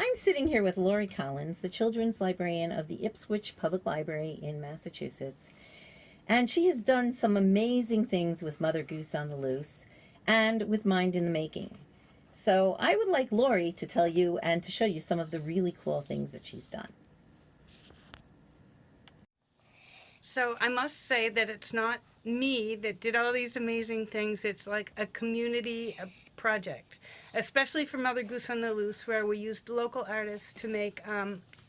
I'm sitting here with Laurie Collins, the children's librarian of the Ipswich Public Library in Massachusetts. And she has done some amazing things with Mother Goose on the Loose and with Mind in the Making. So I would like Laurie to tell you and to show you some of the really cool things that she's done. So I must say that it's not me that did all these amazing things. It's like a community project, especially for Mother Goose on the Loose, where we used local artists to make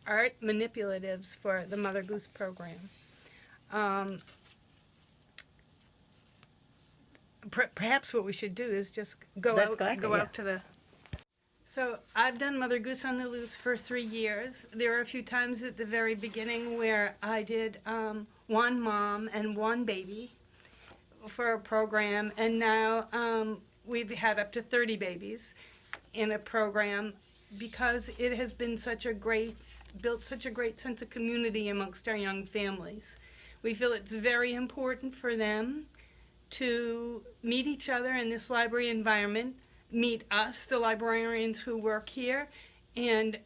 art manipulatives for the Mother Goose program. Perhaps what we should do is just go out to the... So I've done Mother Goose on the Loose for 3 years. There were a few times at the very beginning where I did one mom and one baby for a program, and now we've had up to 30 babies in a program because it has been built such a great sense of community amongst our young families. We feel it's very important for them to meet each other in this library environment, meet us, the librarians who work here, and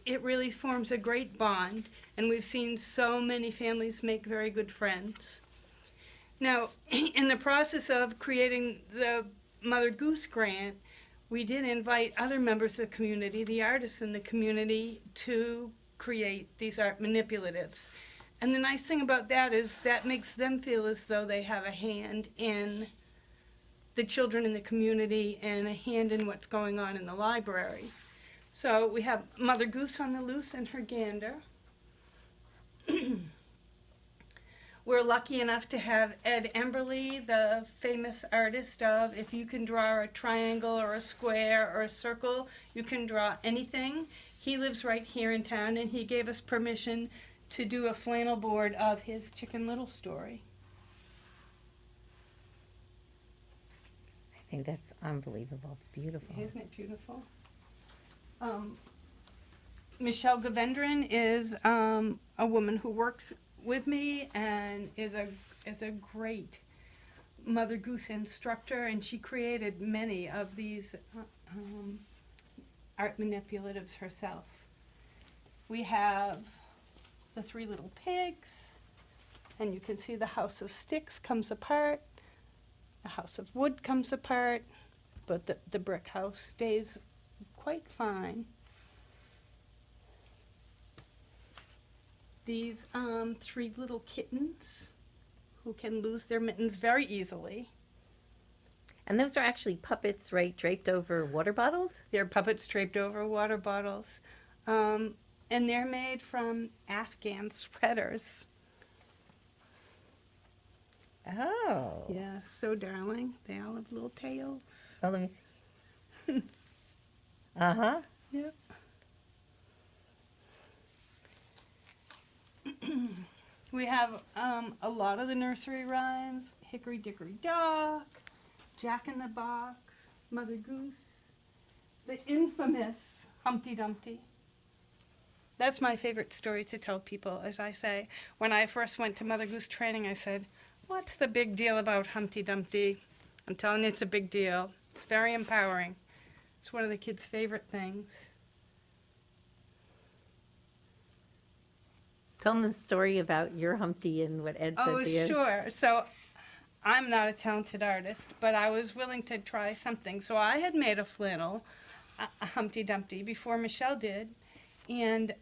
it really forms a great bond, and we've seen so many families make very good friends. Now, in the process of creating the Mother Goose grant, we did invite other members of the community, the artists in the community, to create these art manipulatives. And the nice thing about that is that makes them feel as though they have a hand in the children in the community and a hand in what's going on in the library. So we have Mother Goose on the Loose and her gander. We're lucky enough to have Ed Emberley, the famous artist of if you can draw a triangle or a square or a circle, you can draw anything. He lives right here in town, and he gave us permission to do a flannel board of his Chicken Little story. I think that's unbelievable. It's beautiful. Isn't it beautiful? Michelle Govendran is a woman who works with me and is a great Mother Goose instructor, and she created many of these art manipulatives herself. We have the 3 little pigs, and you can see the house of sticks comes apart, the house of wood comes apart, but the brick house stays quite fine. These 3 little kittens who can lose their mittens very easily. And those are actually puppets, right, draped over water bottles? They're puppets draped over water bottles. And they're made from Afghan sweaters. Oh. Yeah, so darling. They all have little tails. Oh, let me see. Uh-huh. Yep. We have a lot of the nursery rhymes, Hickory Dickory Dock, Jack in the Box, Mother Goose, the infamous Humpty Dumpty. That's my favorite story to tell people, as I say. When I first went to Mother Goose training, I said, what's the big deal about Humpty Dumpty? I'm telling you, it's a big deal. It's very empowering. It's one of the kids' favorite things. Tell them the story about your Humpty and what Ed said to you. Oh, sure. So I'm not a talented artist, but I was willing to try something. So I had made a flannel, a Humpty Dumpty, before Michelle did. And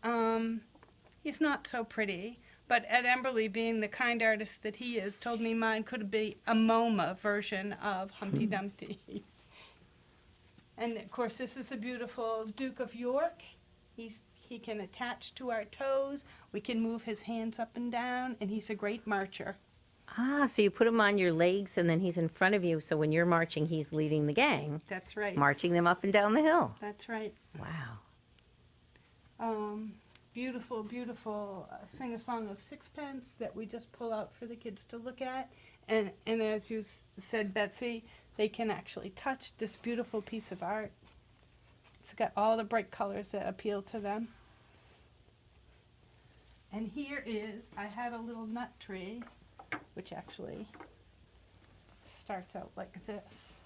he's not so pretty, but Ed Emberley, being the kind artist that he is, told me mine could be a MoMA version of Humpty Dumpty. And of course, this is a beautiful Duke of York. He can attach to our toes. We can move his hands up and down, and he's a great marcher. Ah, so you put him on your legs, and then he's in front of you, so when you're marching, he's leading the gang. That's right. Marching them up and down the hill. That's right. Wow. Beautiful, beautiful sing-a-song of sixpence that we just pull out for the kids to look at. And as you said, Betsy, they can actually touch this beautiful piece of art. It's got all the bright colors that appeal to them. And here is, I had a little nut tree, which actually starts out like this.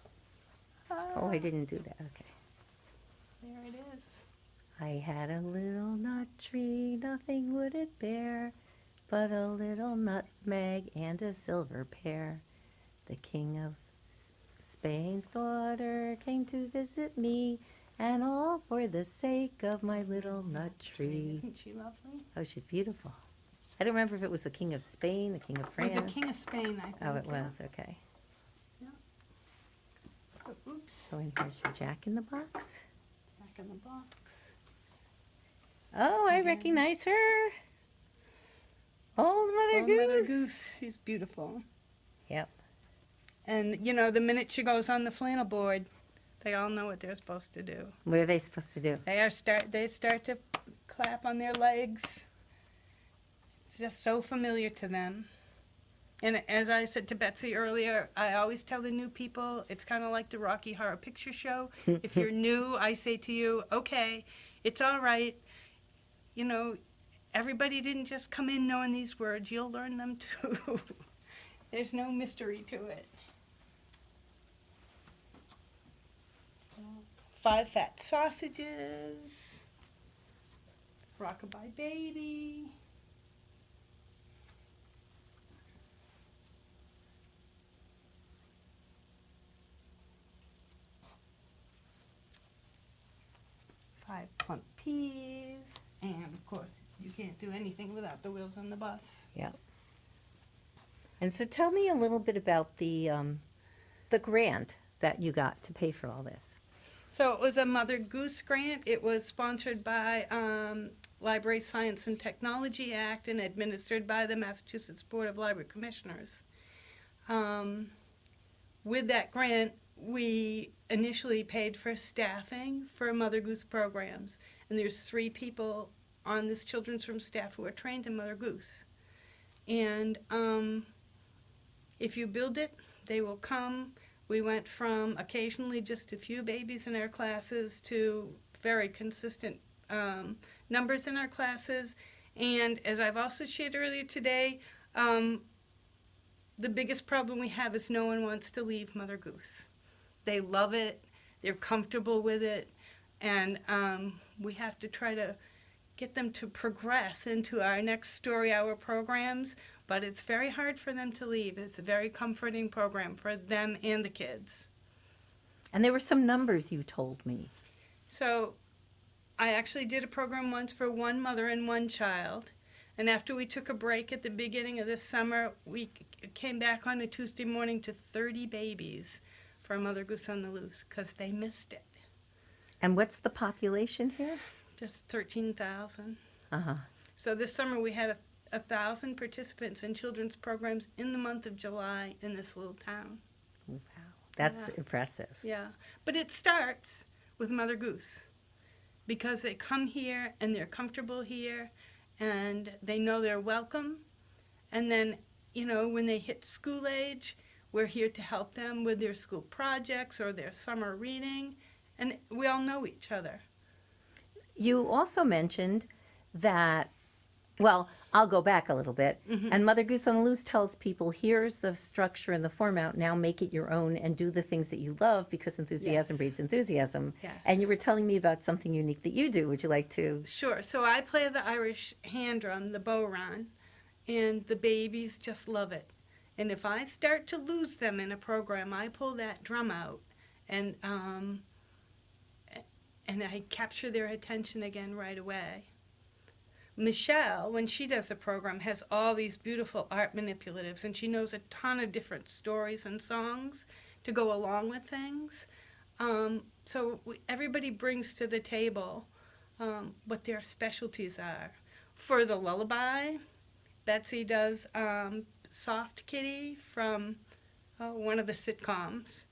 Oh, I didn't do that. Okay. There it is. I had a little nut tree, nothing would it bear, but a little nutmeg and a silver pear. The king of Spain's daughter came to visit me, and all for the sake of my little nut tree. Isn't she lovely? Oh, she's beautiful. I don't remember if it was the king of Spain, the king of France. It was the king of Spain, I think. Oh, it was, okay. Yeah. Oh, oops. So and here's your Jack in the Box. Jack in the Box. Oh, I recognize her. Old Mother Goose. Mother Goose. She's beautiful. Yep. And, you know, the minute she goes on the flannel board, they all know what they're supposed to do. What are they supposed to do? They start to clap on their legs. It's just so familiar to them. And as I said to Betsy earlier, I always tell the new people, it's kind of like the Rocky Horror Picture Show. If you're new, I say to you, okay, it's all right. You know, everybody didn't just come in knowing these words. You'll learn them too. There's no mystery to it. 5 fat sausages. Rockabye baby. Five plump peas. And of course, you can't do anything without the wheels on the bus. Yeah. And so tell me a little bit about the grant that you got to pay for all this. So it was a Mother Goose grant. It was sponsored by Library Science and Technology Act and administered by the Massachusetts Board of Library Commissioners. With that grant, we initially paid for staffing for Mother Goose programs. And there's 3 people on this children's room staff who are trained in Mother Goose. And if you build it, they will come. We went from occasionally just a few babies in our classes to very consistent numbers in our classes. And as I've also shared earlier today, the biggest problem we have is no one wants to leave Mother Goose. They love it, they're comfortable with it, and we have to try to get them to progress into our next story hour programs, but it's very hard for them to leave. It's a very comforting program for them and the kids. And there were some numbers you told me. So I actually did a program once for 1 mother and 1 child. And after we took a break at the beginning of this summer, we came back on a Tuesday morning to 30 babies for Mother Goose on the Loose because they missed it. And what's the population here? Just 13,000. Uh-huh. So this summer we had 1,000 participants in children's programs in the month of July in this little town. Wow, that's impressive. Yeah, but it starts with Mother Goose because they come here and they're comfortable here and they know they're welcome. And then, you know, when they hit school age, we're here to help them with their school projects or their summer reading, and we all know each other. You also mentioned that, well, I'll go back a little bit. Mm-hmm. And Mother Goose on the Loose tells people, here's the structure and the format, now make it your own and do the things that you love because enthusiasm breeds enthusiasm. Yes. And you were telling me about something unique that you do. Would you like to? Sure. So I play the Irish hand drum, the bodhrán, and the babies just love it. And if I start to lose them in a program, I pull that drum out and I capture their attention again right away. Michelle, when she does a program, has all these beautiful art manipulatives, and she knows a ton of different stories and songs to go along with things. So everybody brings to the table what their specialties are. For the lullaby, Betsy does Soft Kitty from one of the sitcoms,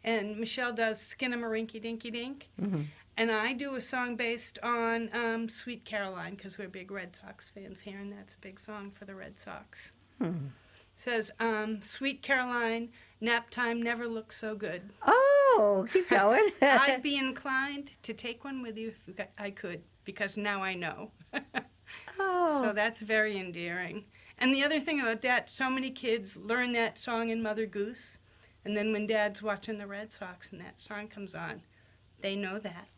and Michelle does Skinnamarink-a-Dinky-Dink. Mm-hmm. And I do a song based on Sweet Caroline, because we're big Red Sox fans here, and that's a big song for the Red Sox. Hmm. It says, Sweet Caroline, nap time never looks so good. Oh, keep going. I'd be inclined to take one with you if I could, because now I know. Oh. So that's very endearing. And the other thing about that, so many kids learn that song in Mother Goose, and then when Dad's watching the Red Sox and that song comes on, they know that.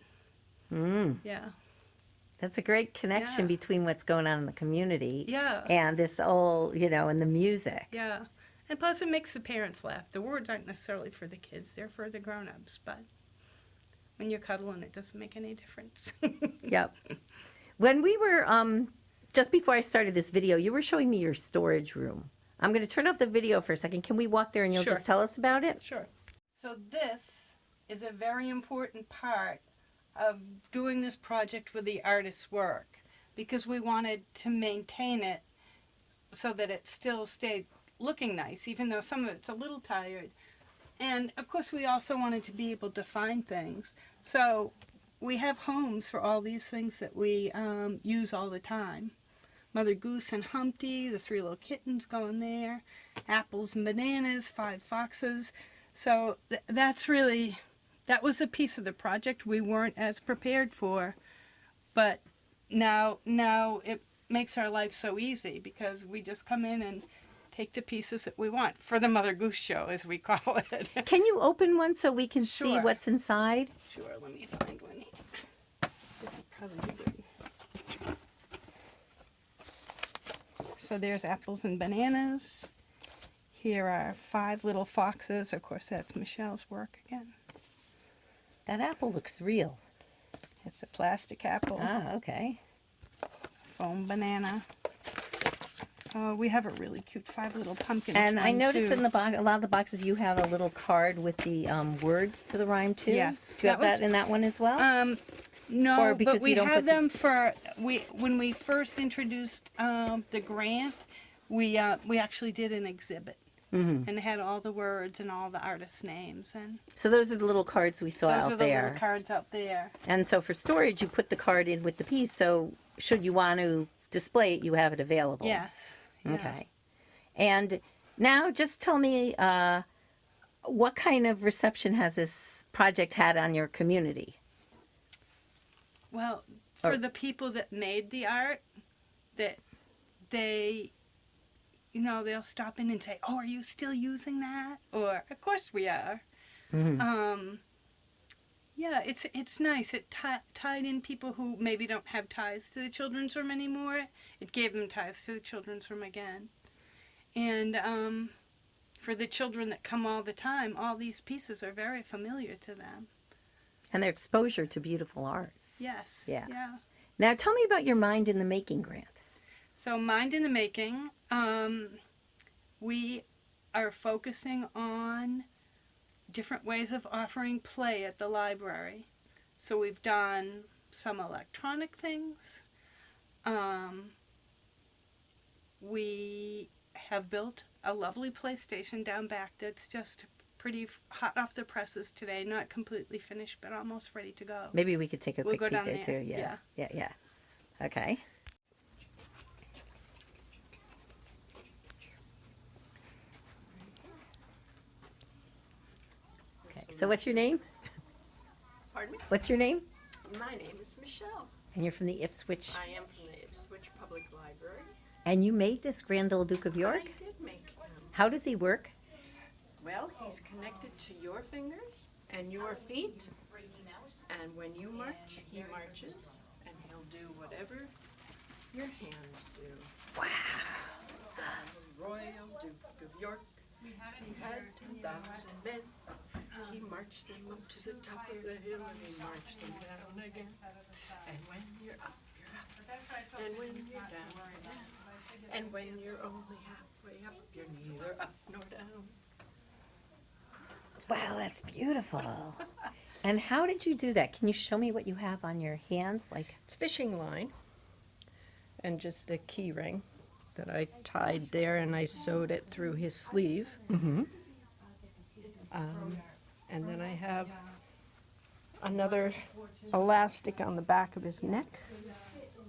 Mm. Yeah. That's a great connection between what's going on in the community and this old, and the music. Yeah. And plus it makes the parents laugh. The words aren't necessarily for the kids, they're for the grown-ups, but when you're cuddling, it doesn't make any difference. Yep. When we were, just before I started this video, you were showing me your storage room. I'm going to turn off the video for a second. Can we walk there and you'll just tell us about it? Sure. So this is a very important part of doing this project with the artist's work, because we wanted to maintain it so that it still stayed looking nice, even though some of it's a little tired. And of course we also wanted to be able to find things. So we have homes for all these things that we use all the time. Mother Goose and Humpty, the 3 little kittens go in there, apples and bananas, 5 foxes. So that's really, that was a piece of the project we weren't as prepared for, but now it makes our life so easy because we just come in and take the pieces that we want for the Mother Goose show, as we call it. Can you open one so we can see what's inside? Sure, let me find one here. This is probably good. So there's apples and bananas. Here are 5 little foxes. Of course, that's Michelle's work again. That apple looks real. It's a plastic apple. Ah, okay. Foam banana. We have a really cute 5 little pumpkins. And I noticed in the box, a lot of the boxes, you have a little card with the words to the rhyme too. Yes. Do you have that in that one as well? No, but we have them for when we first introduced the grant. We actually did an exhibit, and it had all the words and all the artists' names. And so those are the little cards we saw out there. Those are the little cards out there. And so for storage, you put the card in with the piece. So should you want to display it, you have it available. Yes. Yeah. Okay. And now just tell me, what kind of reception has this project had on your community? Well, for the people that made the art, that they, they'll stop in and say, "Oh, are you still using that?" Or, "Of course we are." Mm-hmm. Yeah, it's nice. It tied in people who maybe don't have ties to the children's room anymore. It gave them ties to the children's room again. And for the children that come all the time, all these pieces are very familiar to them. And their exposure to beautiful art. Yes. Yeah. Yeah. Now tell me about your Mind in the Making grant. So Mind in the Making, we are focusing on different ways of offering play at the library. So we've done some electronic things. We have built a lovely PlayStation down back that's just pretty hot off the presses today. Not completely finished, but almost ready to go. Maybe we could take a quick peek there too. Yeah. Okay. So what's your name? Pardon me? What's your name? My name is Michelle. And you're from the Ipswich? I am from the Ipswich Public Library. And you made this Grand Old Duke of York? I did make him. How does he work? Well, he's connected to your fingers and your feet. And when you march, he marches. And he'll do whatever your hands do. Wow. The Royal Duke of York, he had 10,000 men. He marched them up to the top of the hill and he marched them down again. And when you're up, you're up. And when you're down, you're down. And when you're only halfway up, you're neither up nor down. Wow, that's beautiful. And how did you do that? Can you show me what you have on your hands? It's fishing line and just a key ring that I tied there, and I sewed it through his sleeve. Mm-hmm. And then I have another elastic on the back of his neck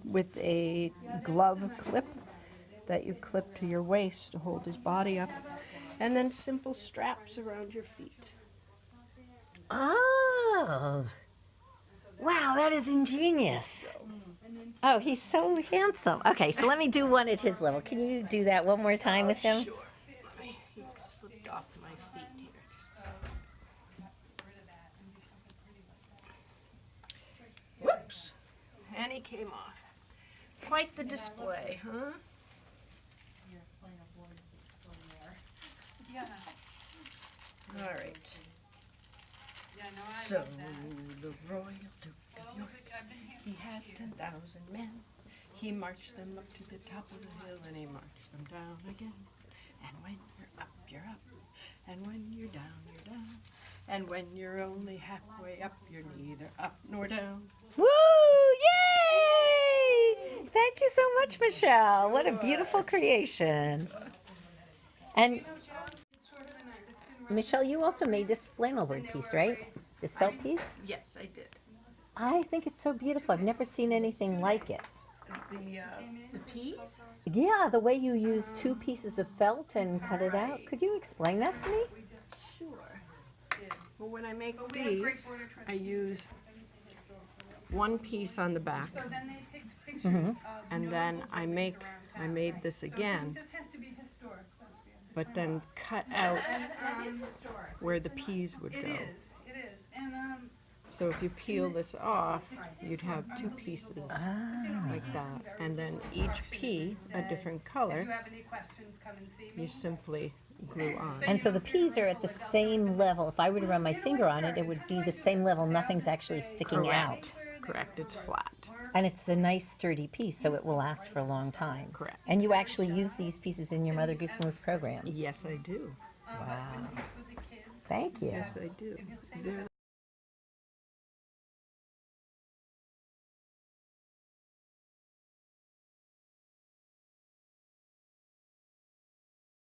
with a glove clip that you clip to your waist to hold his body up, and then simple straps around your feet. Oh, wow, that is ingenious. Oh, he's so handsome. Okay, so let me do one at his level. Can you do that one more time with him? Sure. He slipped off my feet here. Whoops. And they came off. Quite the display, huh? Yeah. All right. Yeah, no, I So love that. the royal Duke of York, I've been here he for had years. 10,000 men. He marched them up to the top of the hill, and he marched them down again. And when you're up, you're up. And when you're down, you're down. And when you're only halfway up, you're neither up nor down. Woo! Yay! Thank you so much, Michelle. What a beautiful creation. And Michelle, you also made this flannel bird piece, right? This felt piece? Yes, I did. I think it's so beautiful. I've never seen anything like it. The peas? Yeah, the way you use 2 pieces of felt and cut it out. Could you explain that to me? Sure. Well, when I make these, I use 1 piece on the back, So then they picked pictures Mhm. of and then I made this So it again, doesn't just have to be historic. but then cut out where the peas would It go. is. It is. And So if you peel this off, you'd have 2 pieces like that, and then each pea a different if color. you have any questions, come and see You me. simply glue on. And so the peas are at the same level. If I were to run my finger on it, it would be the same level. Nothing's actually sticking out. Correct. It's flat. And it's a nice sturdy piece, so it will last for a long time. Correct. And you actually use these pieces in your Mother Goose and Loose programs. Yes, I do. Wow. With the kids. Thank you. Yes, I do. They're